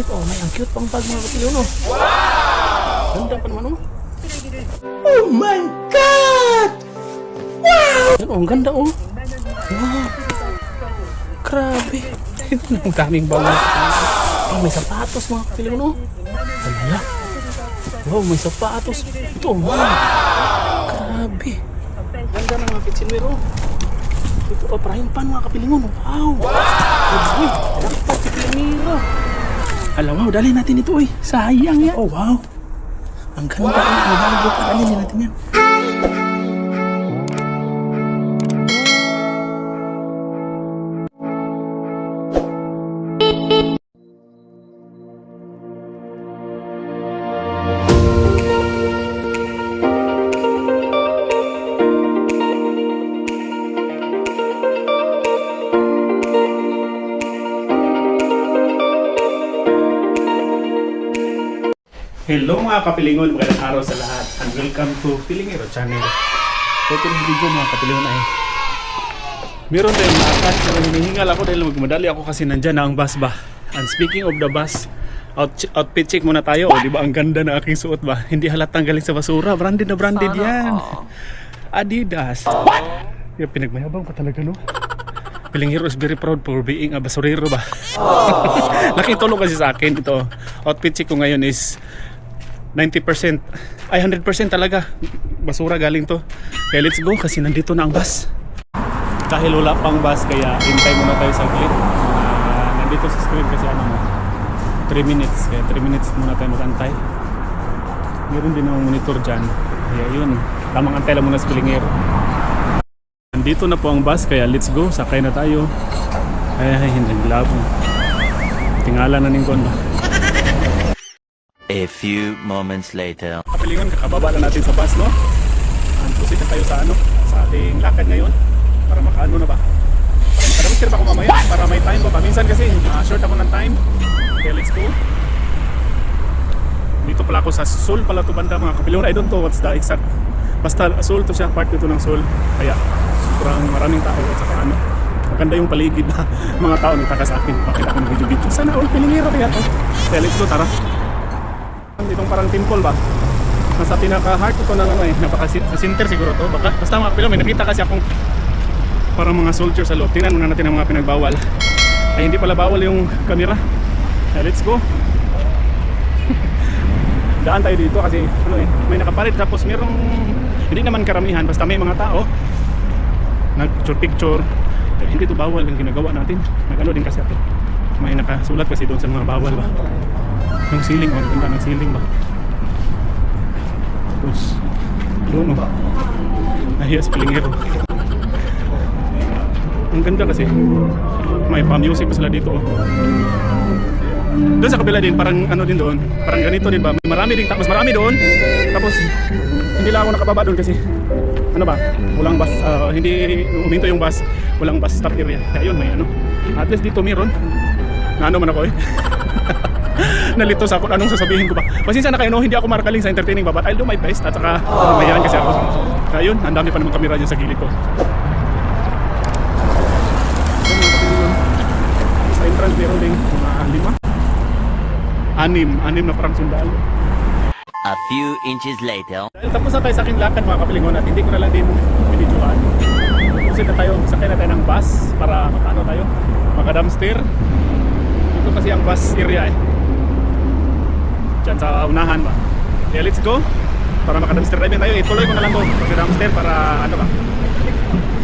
dito. Oh, may ang cute pang bag mga kapilyon, oh. Wow! Ganda pa naman, oh. Oh my God! Wow! Yan, oh, ang ganda, oh. Wow! Grabe. Ang daming bawang. Oh, may sapatos mga kapilyon, oh. Ala. Wow, may sapatos. Ito, wow. Grabe. Ganda ng mga kitchenware, oh. Ito, oh, frying pan mga kapilingon. Wow! Uy, dapat si Piliniro. Alam, wow, dali natin ito, eh. Sayang yan. Oh, wow. Ang ganda, eh. Ang bago pa. Dali natin yan. Hello mga kapilingon, magandang araw sa lahat and welcome to Pilingero Channel. So itong video mga kapilingon ay meron tayong lakad pero hinihingal ako dahil magmadali ako kasi nandyan na ang bus ba. And speaking of the bus, outfit check muna tayo. Di ba ang ganda na aking suot ba? Hindi halatang galing sa basura, branded na branded yan. Adidas. Yung pinagmayabang pa talaga, no? Pilingero is very proud for being a basurero ba. Nakitulong kasi sa akin ito. Outfit check ko ngayon is 90%, ay 100% talaga basura galing to. Kaya let's go kasi nandito na ang bus. Dahil wala pang bus kaya hintay muna tayo saglit. Nandito sa screen kasi 3 minutes, kaya 3 minutes muna tayo mag-antay. Meron din ang monitor dyan, kaya yun, tamang antay lang muna sa Pilingero. Nandito na po ang bus kaya let's go, sakay na tayo. Ay hindi labo, tingala na ning kondo. A few moments later. Kapilingon, kakababa na natin sa bus, no? Proceed na tayo sa ating lakad ngayon para makaano na ba? Makadamister pa ako mamaya para may time pa. Minsan kasi short ako ng time. Okay, let's go. Dito pala ako sa Seoul pala to banda mga kapilingon. I don't know what's the exact. Basta Seoul to siya, part dito ng Seoul. Kaya sobrang maraming tao at saka maganda yung paligid na mga tao nagtaka sa akin. Bakit ako ng video-video? Sana all Pilingero kaya to. Kaya let's go, tara. Itong parang temple ba? Nasa pinaka-heart ito ng sa center siguro to. Basta mga kapilon, may nakita kasi akong parang mga soldiers sa loob. Tingnan muna natin ang mga pinagbawal. Ay hindi pala bawal yung camera. Let's go. Daan tayo dito kasi may nakapalit tapos merong hindi naman karamihan basta may mga tao nag-picture. Hindi ito bawal yung ginagawa natin. Nag-ano din kasi ako. May nakasulat kasi doon sa mga bawal ba. Yung ceiling, ganda ng ceiling ba? Tapos, doon ba? Nahiya sa Pilingero. Ang ganda kasi. May pa-music pa sila dito. Doon sa kabila din, parang ano din doon. Parang ganito din ba? May marami din, tapos marami doon. Tapos, hindi lang ako nakababa doon kasi ano ba? Walang bus, hindi uminto yung bus. Walang bus stop area. Kaya yun, may ano. At least dito meron. Na ano man ako eh. Nalito sa ako anong sasabihin ko ba. Pasensya na kayo no, hindi ako markaling sa entertaining ba, but I'll do my best at saka mayahan kasi ako. Kaya yun, ang dami pa namang kamera dyan sa gilid ko. Sa entrance meron ding mga 6 na parang sundalo. A few inches later. Dahil tapos na tayo sa aking lakad mga kapilingon at hindi ko na lang din binidyoan. Kasi na tayo, sakay na tayo ng bus para makaano tayo, maka-dumpster. Ito kasi ang bus area eh. Diyan sa unahan ba. Kaya let's go. Para maka-dumpster driving tayo. Ituloy ko na lang to. Pag-dumpster para ano ba.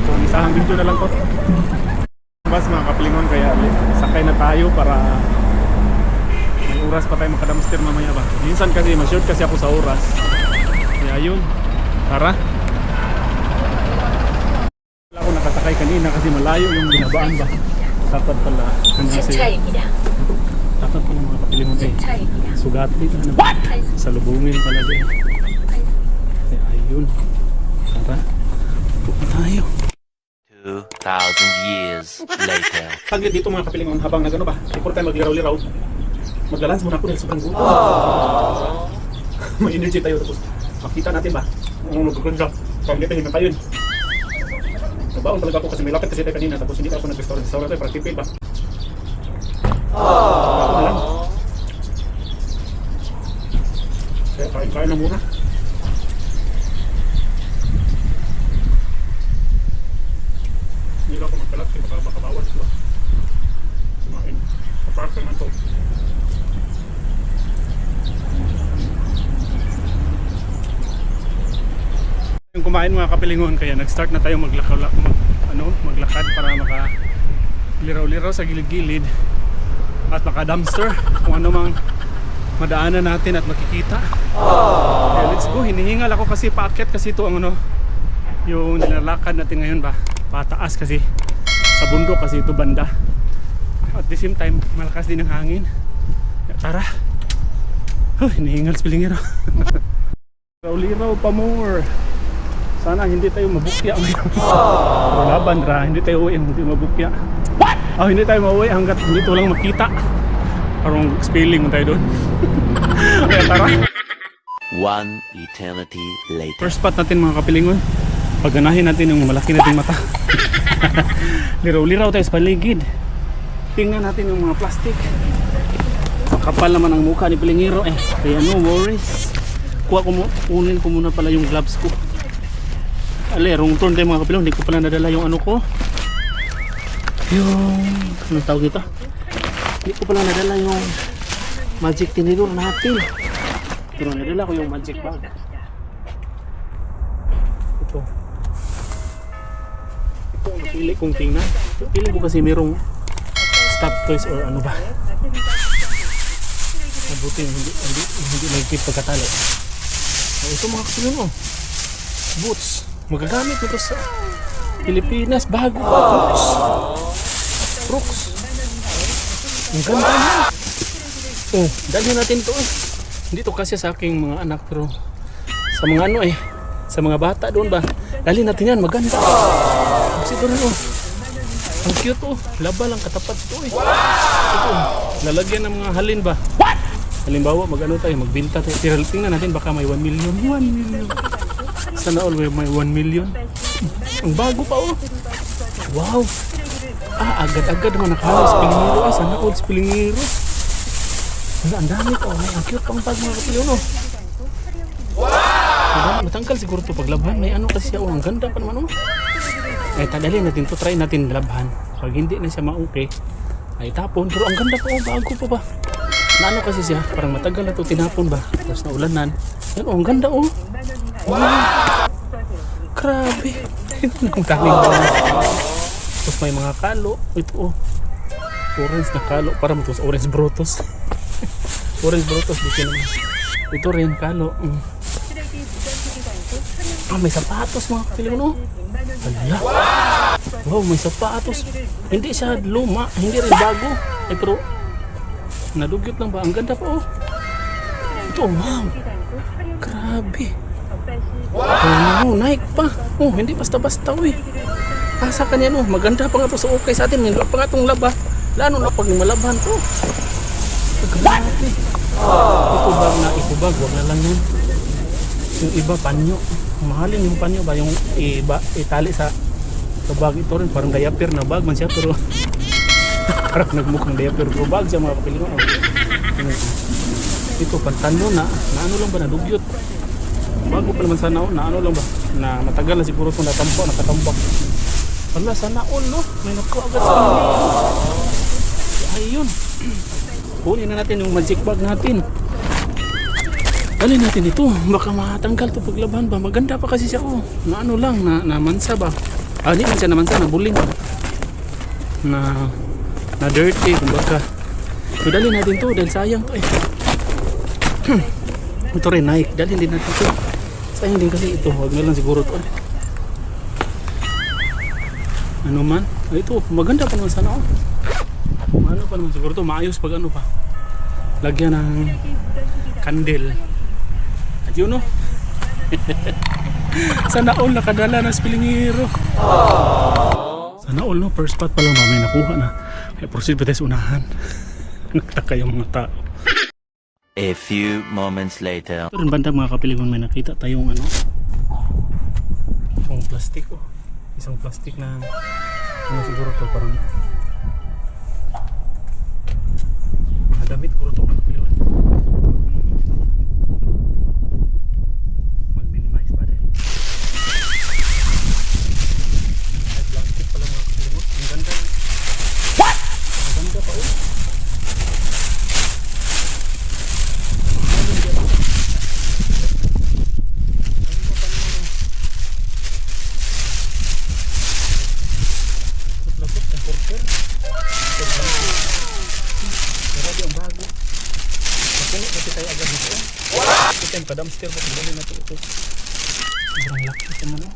So isahang video na lang to. Bus mga kapilingon kaya sakay na tayo para may oras pa tayo maka-dumpster mamaya ba. Minsan kasi ma-short kasi ako sa oras. Kaya yun. Tara. Wala ako nakasakay kanina kasi malayo yung binabaan ba. Dapat pala. Dapat pala mga kapilingon eh. Sugat dito ano ba? Sa lubungin pala din. Kaya ayun. Tara. Pupunta tayo. 2,000 years later. Saglit dito mga kapilingon habang nagano ba? Before tayo magliraw-liraw. Maglalans muna ako dahil sobrang gutom. May energy tayo tapos makita natin ba? Ang magaganda. Saglit tayo tayo yun. Nabaon talaga ako kasi may lakad kasi tayo kanina tapos hindi ako nag-restaurant tayo para tipid ba? Ako na lang. na mura. Hindi lang ako magkalat kasi baka bawal sila. Sumain. Kapark naman to. Yung kumain mga kapilingon, kaya nag-start na tayo maglakad para liraw-liraw sa gilid-gilid at maka-dumpster kung ano mang madaanan natin at makikita. Okay, let's go. Hinihingal ako kasi paakyat kasi ito ang yung nilalakad natin ngayon ba, pataas kasi sa bundok kasi ito banda. At the same time malakas din ang hangin. Tara. Hinihingal sa pilingero. Liraw-liraw pa more. Sana hindi tayo mabukya ngayon. Laban ra, hindi tayo uwi, hindi mabukya. What? Hindi tayo mauwi hanggat hindi ito lang makita. Parang spelling mo tayo doon. Kaya tara. One eternity later. First spot natin mga kapilingon. Pagganahin natin yung malaki nating mata. Liraw-liraw tayo sa paligid. Tingnan natin yung mga plastic. Kapal naman ang mukha ni pilingero eh. Kaya no worries. Kunin ko muna pala yung gloves ko. Wrong turn tayo mga kapilong. Hindi ko pala nadala yung ano ko. Yung ano tawag ito? Hindi ko pala nadala yung magic tinidor natin. Pero nadala ko yung magic bag. Ito ang napili kong tingnan. Pili ko kasi merong stop toys or ano ba. Mabuti hindi nagkip pagkatalo. Ito mga kapilong oh. Boots. Magagamit ito sa Pilipinas. Bago pa. Brooks. Ang ganda na. Dalhin natin ito eh. Hindi ito kasi sa aking mga anak. Pero sa mga ano eh. Sa mga bata doon ba. Dalhin natin yan. Maganda. Kasi ito rin oh. Ang cute oh. Laba lang katapat ito eh. Ito. Lalagyan ng mga halin ba. Halimbawa mag-ano tayo. Magbinta tayo. Tingnan natin baka may 1 million. 1 million. Sana all may 1 million. Ang bago pa oh. Wow. Agad-agad naman nakahalo sa pilingero. Sana all sa pilingero. Ang dami pa oh. Ang cute pang bag mga kapilyon oh. Matangkal siguro ito paglabhan. May ano kasi siya oh. Ang ganda pa naman oh. Tadalhin natin to. Try natin labhan. Pag hindi na siya ma-okay ay tapon. Pero ang ganda pa oh. Bago pa ba. Naano kasi siya. Parang matagal na ito tinapon ba. Tapos naulanan. Yan oh. Ang ganda oh. Wow. Grabe. Ang daming tapos may mga kalo. Ito oh. Orange na kalo. Parang ito orange brotos. Orange brotos dito naman. Ito rin kalo. May sapatos mga kapiling no. Hala. Wow, may sapatos. Hindi siya luma. Hindi rin bago. Pero nadugyot lang ba? Ang ganda pa oh. Ito wow. Grabe. Nike pa. Hindi basta-basta eh. Asa ka niya no. Maganda pa nga to sa okay sa atin. Hindi pa nga itong laba. Lalo na pag malaban to. Grabe. Ito bag. Wag na lang yun. Yung iba panyo. Mahalin yung panyo ba. Yung iba itali sa bag. Ito rin parang diaper na bag man siya. Pero parang nagmukhang diaper. Pero bag siya mga kapilingon. Ito pantano na ano lang ba nadugyot. Bago pa naman sana na ano lang ba na matagal na siguro itong nakatambak. Wala sana all no. May nakuha agad sa kanila. Ayun. Kunin na natin yung magic bag natin. Dalhin natin ito. Baka matanggal ito paglaban ba. Maganda pa kasi siya oh. Na ano lang na mansa ba. Hindi man siya na mansa. Na buling ba. Na dirty. Kumbaga. So dalhin natin ito dahil sayang to eh. Ito rin Nike. Dalhin din natin ito. Sayang din kasi ito. Huwag na lang siguro ito. Ano man? Ito. Maganda pa naman sana oh. Ano pa naman siguro ito. Maayos pag ano pa. Lagyan ng kandil. At yun oh. Sana all nakadala na sa pilingero. Sana all no. First spot pa lang may nakuha na. Kaya proceed pa tayo sa unahan. Nagtaka yung mga tao. A few moments later. Ito rin banda mga kapilingon may nakita tayong ano. Isang plastic oh. Isang plastic na ano siguro to parang damit siguro to kapilingon. tayo agad dito. Ito yung pa-dumpster ba? Tignan natin ito. Sobrang laki ito naman.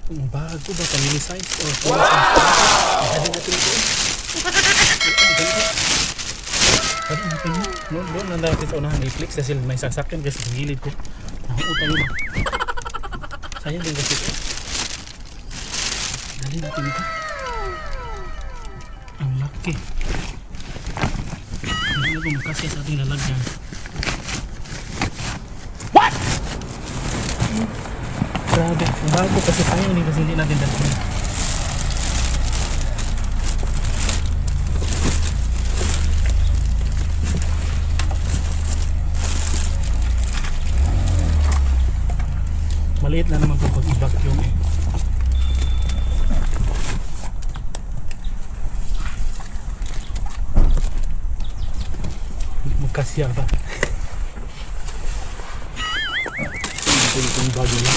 Ang bago ba? Family size? O family size? Dali natin ito. Ang ganda. Dali natin yun. Doon nanda natin sa unahan. I-flex kasi may sasakyan kasi sa gilid ko. Nakuha tayo na. Sayang din kasi ito. Dali natin ito. Ang laki. Hindi na gumakasya sa ating lalagyan. What? Grabe. Ang bago kasi sayang din kasi hindi natin dalhin. Maliit na naman kapag i-vacuum eh. Magkasya ba? Itong bag nila.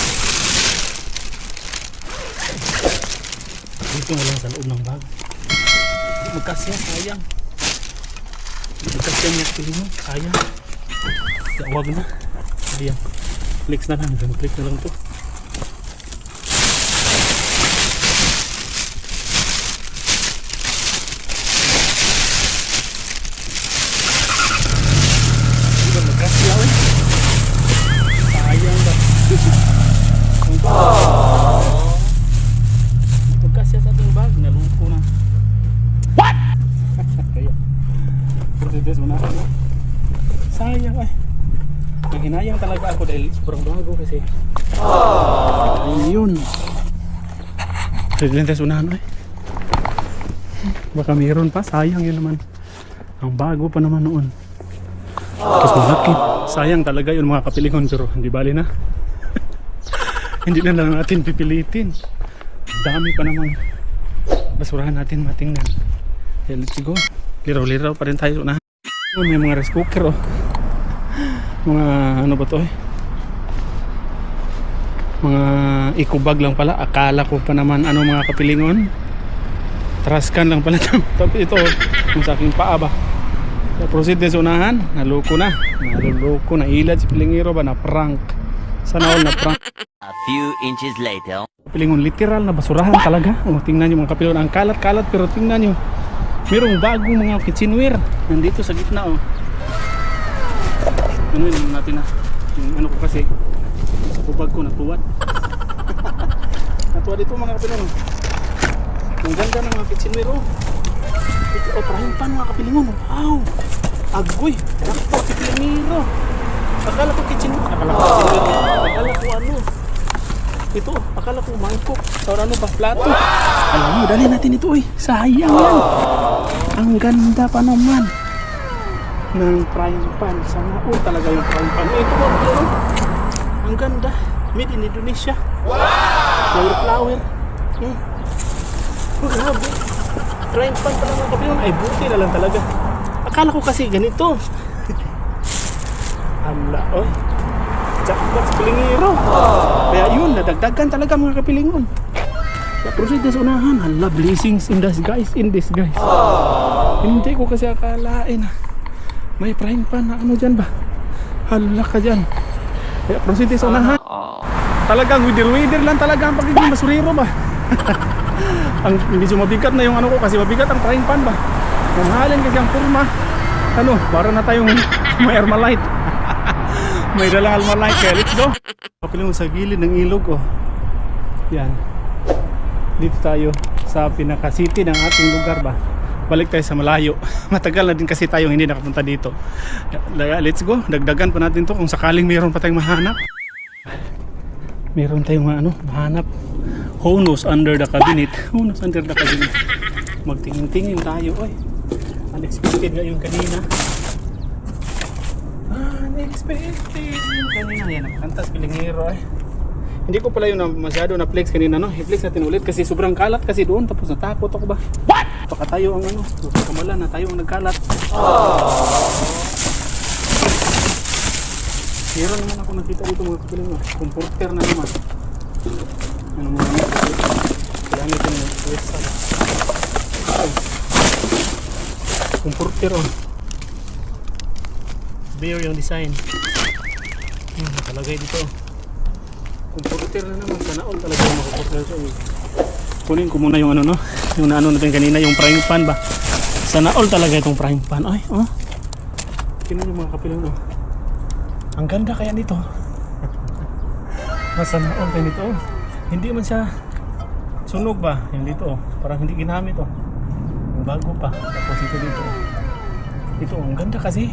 Dito nga lang sa loob ng bag. Magkasya, sayang. Magkasya niya pili mo, sayang. Kaya wag na. Sayang. Flex na lang, flex na lang to. Diba magkasya eh. Sayang ba? Magkasya sa ating bag, naluko na. What? Kaya. Pagdadas mo na ako. Sayang eh. Hinayang talaga ako dahil sobrang bago kasi. Ayun. Lentes unahan eh. Baka mayroon pa, sayang yun naman. Ang bago pa naman noon. Tapos malaki. Sayang talaga yun mga kapilingon pero hindi bali na. Hindi na lang natin pipilitin. Dami pa namang basurahan natin matingnan. Kaya let's go. Liraw-liraw pa rin tayo na. May mga rice cooker oh. Mga ano ba to eh? Mga eco bag lang pala. Akala ko pa naman ano mga kapilingon. Trascan lang pala. Tapos ito yung sa aking paa ba. So, proceed din sa unahan. Naloko na. Naluloko na ilad si Pilingiro ba na prank. Sana all na prank. A few inches later. Kapilingon literal na basurahan talaga. O tingnan nyo mga kapilingon. Ang kalat-kalat pero tingnan nyo. Mayroong bagong mga kitchenware. Nandito sa gitna oh. Ano yun natin na yung ano ko kasi sa bubag ko natuwad. Natuwad ito mga kapilingon. Ang ganda ng mga kitchenware oh. Ito frying pan mga kapilingon. Wow. Agoy. Nakpo si Pilingiro. Akala ko kitchenware. Akala ko ano. Ito akala ko mangkok. Or ano ba plato. Alam mo dali natin ito eh. Sayang yan. Ang ganda pa naman ng frying pan. Sana all talaga yung frying pan. Ito ba ito? Ang ganda. Made in Indonesia. Flower. Grabe. Frying pan pa naman kapilingon. Ay buti na lang talaga. Akala ko kasi ganito. Amla oh. Jackpot sa Pilingiro. Kaya yun, nadagdagan talaga mga kapilingon. Kaya proceed na sa unahan. Hala, blessings in disguise. Hindi ko kasi akalain. May frying pan na ano dyan ba? Hala ka dyan. Kaya proceed na sa unahan. Talagang wider lang talaga ang pagiging basurero ba? Ang hindi so mabigat na yung ano ko kasi mabigat ang frying pan ba? Mamahalin kasi ang purma. Ano, para na tayong may Armalite. May dalang Armalite kaya let's go. Kapilingon sa gilid ng ilog oh. Yan. Dito tayo sa pinaka-city ng ating lugar ba. Balik tayo sa malayo. Matagal na din kasi tayong hindi nakapunta dito. Let's go. Dagdagan pa natin to kung sakaling mayroon pa tayong mahanap. Meron tayong mahanap. Who knows under the cabinet? Who knows under the cabinet? Magtingin-tingin tayo oy. Unexpected nga yung kanina. Unexpected yung kanina. Yan, nakantas Pilingiro eh. Hindi ko pala yung masyado na flex kanina no. I-flex natin ulit kasi sobrang kalat kasi doon tapos natakot ako ba. What? Baka tayo ang kamala na tayo ang nagkalat. Meron naman ako nakita dito mga kapilingon. Comforter na naman. Ano mo naman kasi kailangan ito ng website. Comforter on. Beer yung design. Nakalagay dito. Comforter na naman. Sana all talaga yung comforter ito. Kunin ko muna yung ano no. Yung naano natin kanina, yung frying pan ba. Sana all talaga itong frying pan. Ay, oh. Tingnan yung mga kapilang no. Ang ganda kaya nito. Sana all tayo nito. Hindi man siya sunog ba? Yung dito oh. Parang hindi ginamit oh. Yung bago pa. Tapos ito dito. Ito ang ganda kasi.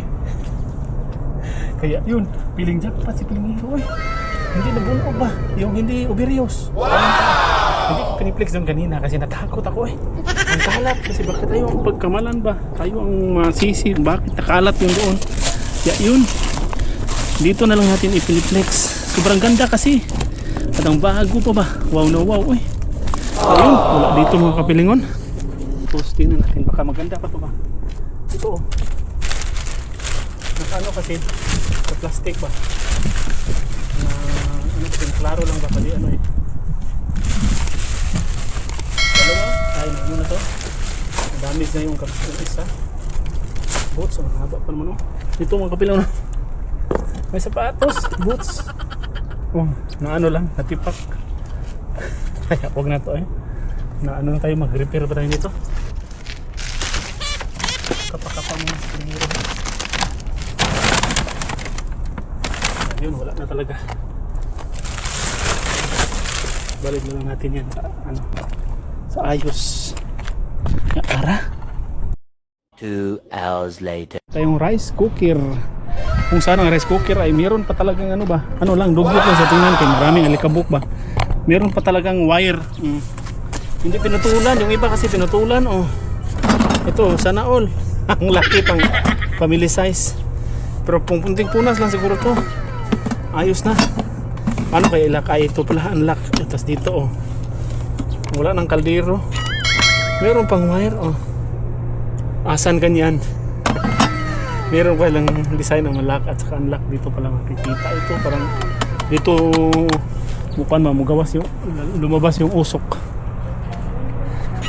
Kaya yun, piling jackpot si Piling Hero eh. Hindi nabunog ba? Yung hindi oberious. Wow! Hindi ko piniplex doon kanina kasi natakot ako eh. Ang kalat kasi bakit tayo ang pagkamalan ba? Tayo ang masisi. Bakit nakalat yung doon? Kaya yun. Dito na lang natin ipiniplex. Sobrang ganda kasi. At ang bago pa ba? Wow na wow eh. Ayun, wala dito mga kapilingon. Tapos tingnan natin baka maganda pa to ba? Ito oh. Ano kasi sa plastic ba? Ano kasi klaro lang ba pali ano eh. Dalawa, ay ano na to? Damage na yung isa. Boots, ang haba pa naman oh. Dito mga kapilaw na. May sapatos, boots. Oh, na ano lang, natipak. Kaya wag na to eh. Na ano tayo, mag-repair ba tayo nito? Kapakapa mo piniro. Yun, wala na talaga. Balik na lang natin yan ano, sa ayos. Yung ara. 2 hours later. Tayong rice cooker. Kung saan ang rice cooker ay meron pa talagang ano ba? Ano lang, dugot lang sa tingnan kay maraming alikabok ba? Meron pa talagang wire. Hindi pinutulan, yung iba kasi pinutulan oh. Ito, sana all. Ang laki pang family size. Pero punting punas lang siguro to. Ayos na. Ano kaya ilakay? Ito pala ang lock. Tapos dito oh. Wala ng kaldero. Meron pang wire oh. Asan ganyan? Meron pa lang design ng malak at saka unlock. Dito pala makikita ito. Parang dito mukhang mamugawas yung lumabas yung usok.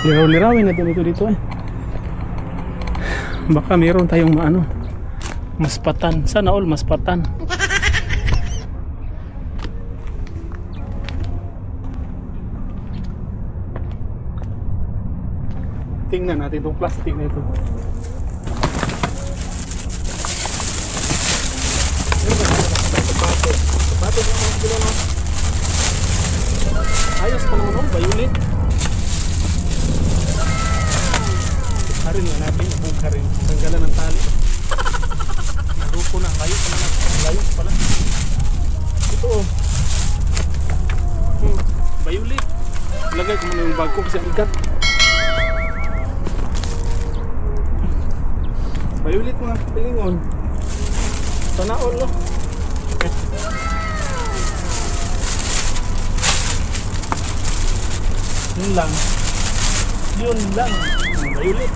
Liraw-lirawin natin ito dito eh. Baka meron tayong maano. Maspatan. Sana all maspatan. Tingnan natin itong plastic na ito. Sapatos ng mga kilo no? Ayos pa naman oh, violet. Harin nga natin, ibuka rin. Tanggalan ng tali. Naruko na, layo pa naman. Layo pala. Ito oh. Violet. Lagay ko muna yung bag ko kasi ang igat. Violet mga pilingon. Sana all no. Yun lang. Yun lang. Violet.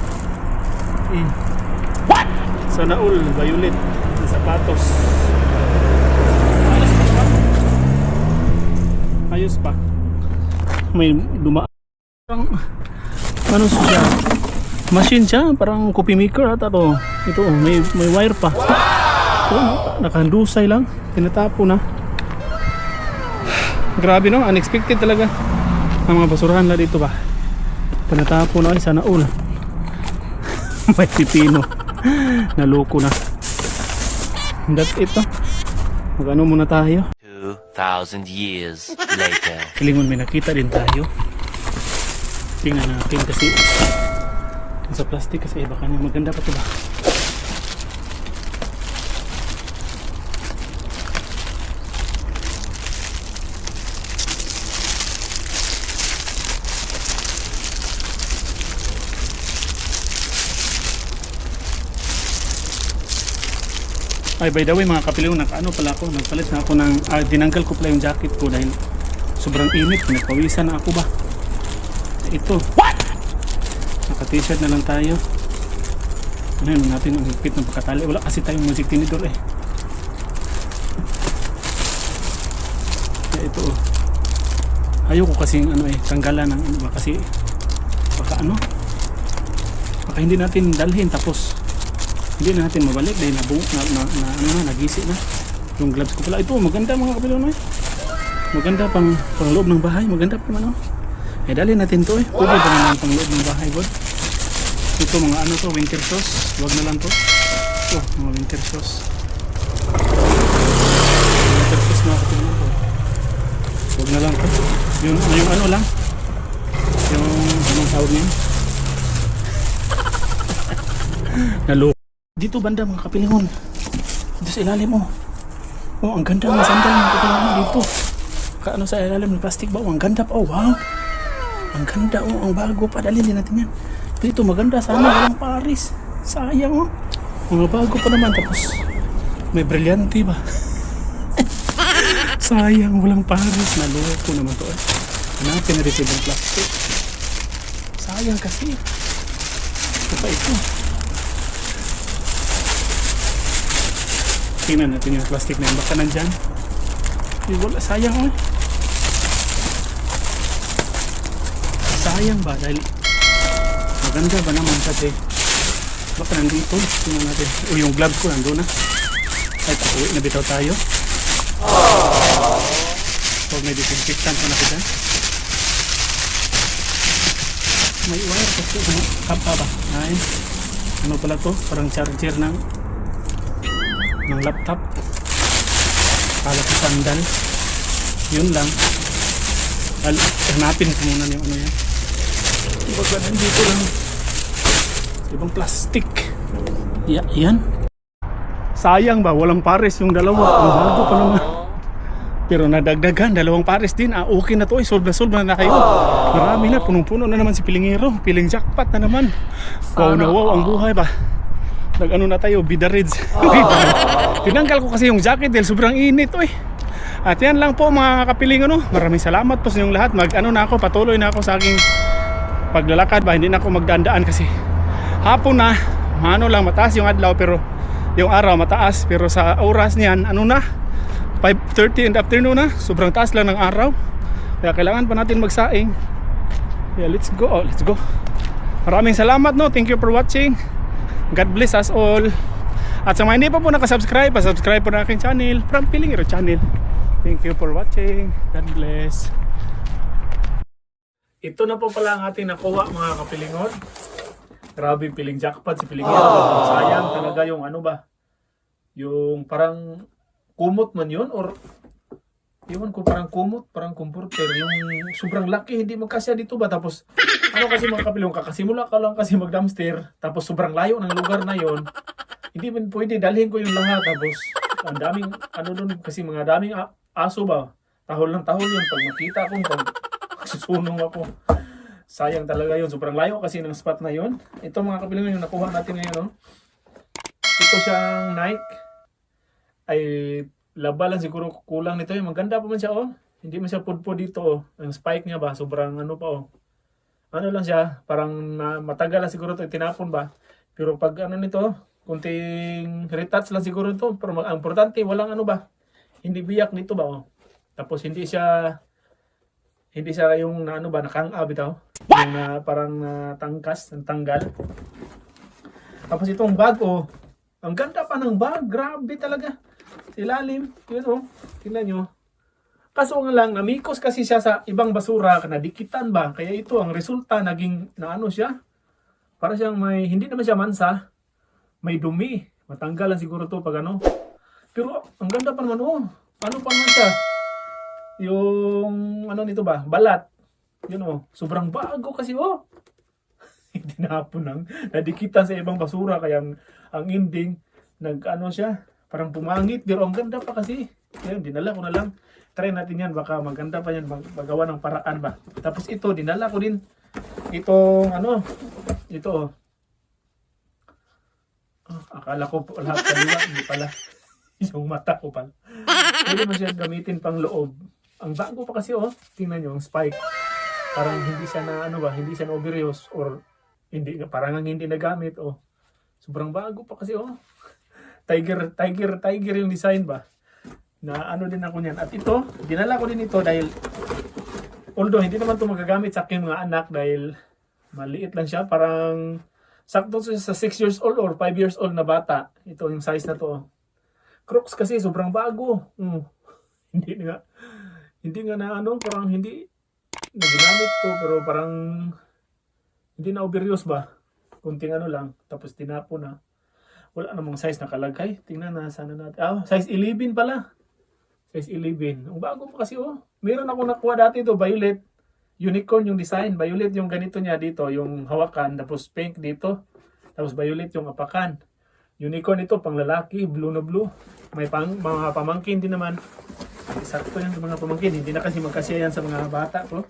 What? Sana all violet. Yung sapatos. Ayos pa. Ayos pa. May dumaan. Ano siya? Machine siya, parang coffee maker ata to. Ito, may wire pa. Ito, nakahandusay lang. Tinatapo na. Grabe no, unexpected talaga. Ang mga basurahan na dito ba. Tinatapo na ay sana all. May pipino. Naloko na. That's it no. Mag-ano muna tayo. 2,000 years later. Kilingon may nakita din tayo. Tingnan natin kasi sa plastic kasi baka na maganda pa ito ba. Ay by the way mga kapiliw, nakaano pala ako, nagpalit na ako ng dinanggal ko pala yung jacket ko dahil sobrang init, pinagpawisan na ako ba. Ito. What? Naka t-shirt na lang tayo. Ano yun natin ang higpit ng pagkatali. Wala kasi tayong magic tinidor eh. Kaya ito oh. Ayoko kasing ano eh, tanggalan ng ano ba kasi baka ano. Baka hindi natin dalhin tapos Hindi na natin mabalik dahil nagisi na. Yung gloves ko pala. Ito, maganda mga kapilon eh. Maganda pang loob ng bahay. Maganda pa naman oh. Eh, dali natin to eh. Pwede ba naman pang loob ng bahay, God? Ito mga ano to, winter sauce. Wag na lang to. Ito, mga winter sauce. Winter sauce mga kapilon to. Wag na lang to. Yung ano lang. Yung anong tawag niya? Nalo. Dito banda mga kapilingon. Dito sa ilalim mo. Oh, ang ganda ng sandal mga kapilingon dito. Kaano sa ilalim ng plastic ba? Oh, ang ganda pa. Oh, wow. Ang ganda oh, ang bago pa. Dalhin natin yan. Dito maganda sana walang Paris. Sayang oh. Mga bago pa naman tapos may brilyante ba? Sayang walang Paris. Naloko naman to eh. Hanapin na rin ng plastic. Sayang kasi. Ito pa ito. Tingnan natin yung plastic na yun. Baka nandyan. Wala, sayang eh. Sayang ba? Dahil maganda ba naman kasi baka nandito. Tingnan natin. O yung gloves ko nandun na. Ay, uwi na bitaw tayo. So may disinfectant pa na kita. May wire kasi kapa ba? Ay, ano pala to? Parang charger ng laptop. Kala ko sandal. Yun lang. Hanapin ko muna yung ano yan. Baga nandito lang. Ibang plastic. Yan. Sayang ba? Walang pares yung dalawa. Ang bago pa naman. Pero nadagdagan, dalawang pares din. Okay na to. Solve na kayo. Marami na. Punong-puno na naman si Pilingero. Piling jackpot na naman. Wow na wow. Ang buhay ba? Nag-ano na tayo, bidarids. Tinanggal ko kasi yung jacket dahil sobrang init eh. At yan lang po mga kapiling ano. Maraming salamat po sa inyong lahat. Patuloy na ako sa aking paglalakad ba. Hindi na ako magdaan-daan kasi hapon na, mataas yung adlaw pero yung araw mataas. Pero sa oras niyan, 5:30 in the afternoon na. Sobrang taas lang ng araw. Kaya kailangan pa natin magsaing. Yeah, let's go. Let's go. Maraming salamat no. Thank you for watching. God bless us all. At sa mga hindi pa po nakasubscribe, subscribe po na aking channel, From Pilingero Channel. Thank you for watching. God bless. Ito na po pala ang ating nakuha mga kapilingon. Grabe piling jackpot si Pilingero. Sayang talaga yung ano ba? Yung parang kumot man yun or iwan ko parang kumot, parang comforter. Yung sobrang laki, hindi magkasya dito ba? Tapos ano kasi mga kapilong, kakasimula ka lang kasi mag-dumpster. Tapos sobrang layo ng lugar na yon. Hindi man pwede, dalhin ko yung lahat. Tapos ang daming, kasi mga daming aso ba? Tahol ng tahol yun. Pag nakita ko, pag susunong ako. Sayang talaga yun. Sobrang layo kasi ng spot na yun. Ito mga kapilong yung nakuha natin ngayon. No? Ito siyang Nike. Ay, laba lang siguro kulang nito. Maganda pa man siya oh. Hindi man siya pudpo dito oh. Ang spike niya ba? Sobrang ano pa oh. Ano lang siya, parang matagal lang siguro ito, tinapon ba? Pero pag ano nito, kunting retouch lang siguro ito. Pero ang importante, walang ano ba? Hindi biyak nito ba? Oh. Tapos hindi siya yung ano ba, nakang-ab ito. Yung parang tangkas, tanggal. Tapos itong bag oh. Ang ganda pa ng bag, grabe talaga. Ilalim, yun oh. Tingnan nyo. Kaso nga lang, namikos kasi siya sa ibang basura, nadikitan ba? Kaya ito, ang resulta, naging, siya. Para siyang hindi naman siya mansa. May dumi. Matanggal lang siguro to pag ano. Pero, ang ganda pa naman, oh. Ano pa naman siya? Yung, nito ba? Balat. Yun, oh. Sobrang bago kasi, oh. Tinapon nadikitan sa ibang basura. Kaya, ang ending, siya. Parang pumangit. Pero, ang ganda pa kasi. Kaya, dinala ko na lang. Try natin yan, baka maganda pa yan, magawa ng paraan ba. Tapos ito, dinala ko din. Itong, ito. Akala ko lahat kaliwa, hindi pala. Yung mata ko pala. Pwede mo siya gamitin pang loob. Ang bago pa kasi, tingnan nyo, ang spike. Parang hindi siya hindi siya na overuse or hindi, parang hindi nagamit, Sobrang bago pa kasi, Tiger yung design ba. Na din ako niyan. At ito, dinala ko din ito dahil although hindi naman ito magagamit sa aking mga anak dahil maliit lang siya, parang Sakto siya sa 6 years old or 5 years old na bata. Ito yung size na to. Crocs kasi sobrang bago. Hindi nga na ano, parang hindi naginamit ko, pero parang hindi na overuse ba? Kunting ano lang, tapos tinapo na. Wala namang size nakalagay. Tingnan na, sana natin. Size 11 pala. Size 11. Ang bago pa kasi Meron ako nakuha dati ito, violet. Unicorn yung design. Violet yung ganito niya dito, yung hawakan. Tapos pink dito. Tapos violet yung apakan. Unicorn ito, pang lalaki, blue na blue. May mga pamangkin din naman. Sakto yan sa mga pamangkin. Hindi na kasi magkasya yan sa mga bata ko.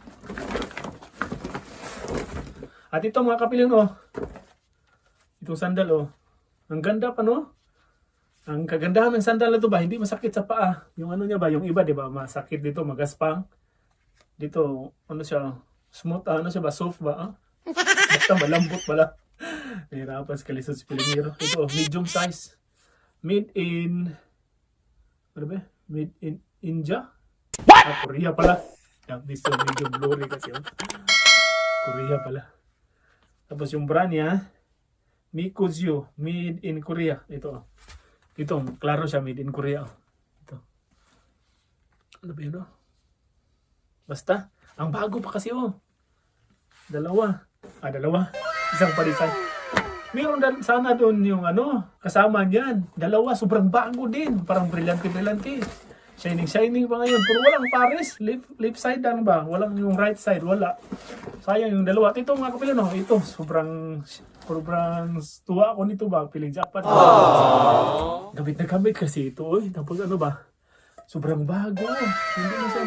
At ito mga kapilin, itong sandal, ang ganda pa, no? Ang kagandahan ng sandal na to ba, hindi masakit sa paa. Yung ano niya ba, yung iba, di ba, masakit dito, magaspang. Dito, ano siya, smooth, ano siya ba, soft ba, Basta malambot pala. Nahirapan sa kalisod si Pilingero. Ito, medium size. Made in, ano ba? Made in India? What? Korea pala. Mr. Medyo blurry kasi, Korea pala. Tapos yung brand niya, Mikuzyo, made in Korea. Ito, klaro siya, made in Korea. Ito. Ano ba yun, Basta, ang bago pa kasi, Dalawa. Isang palisan. Meron sana doon yung kasama niyan. Dalawa, sobrang bago din. Parang brilyante. Shining pa ngayon. Pero walang pares. Left side lang ba? Walang yung right side. Wala. Sayang yung dalawa. At ito mga kapilin, ito. Sobrang tuwa ako nito ba? Piling jackpot. Gamit na gamit kasi ito. Tapos ano ba? Sobrang bago. Hindi na siya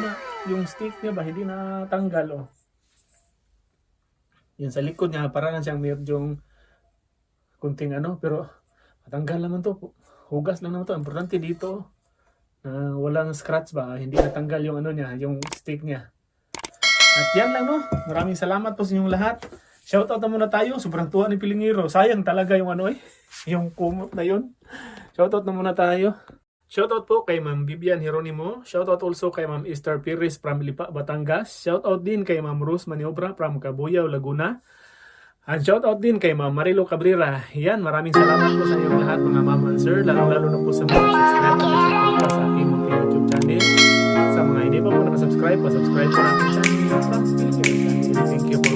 yung stick niya ba? Hindi na tanggal. Yan sa likod niya. Parang siyang medyong kunting pero matanggal naman to. Hugas lang naman to. Importante dito na walang scratch ba, hindi natanggal yung niya, yung stick niya. At yan lang, Maraming salamat po sa inyong lahat. Shoutout na muna tayo. Sobrang tuwa ni Pilingero. Sayang talaga yung yung kumot na yun. Shoutout na muna tayo. Shoutout po kay Ma'am Vivian Jeronimo. Shoutout also kay Ma'am Esther Pires from Lipa, Batangas. Shoutout din kay Ma'am Rose Maniobra from Cabuyao, Laguna. And shoutout din kay Ma'am Marilo Cabrera. Yan, maraming salamat po sa inyong lahat mga ma'am and sir. Lalo na po sa mga subscribe na nagsuporta sa aking YouTube channel. Sa mga hindi pa po nakasubscribe, pa-subscribe po natin sa aking channel. Thank you po.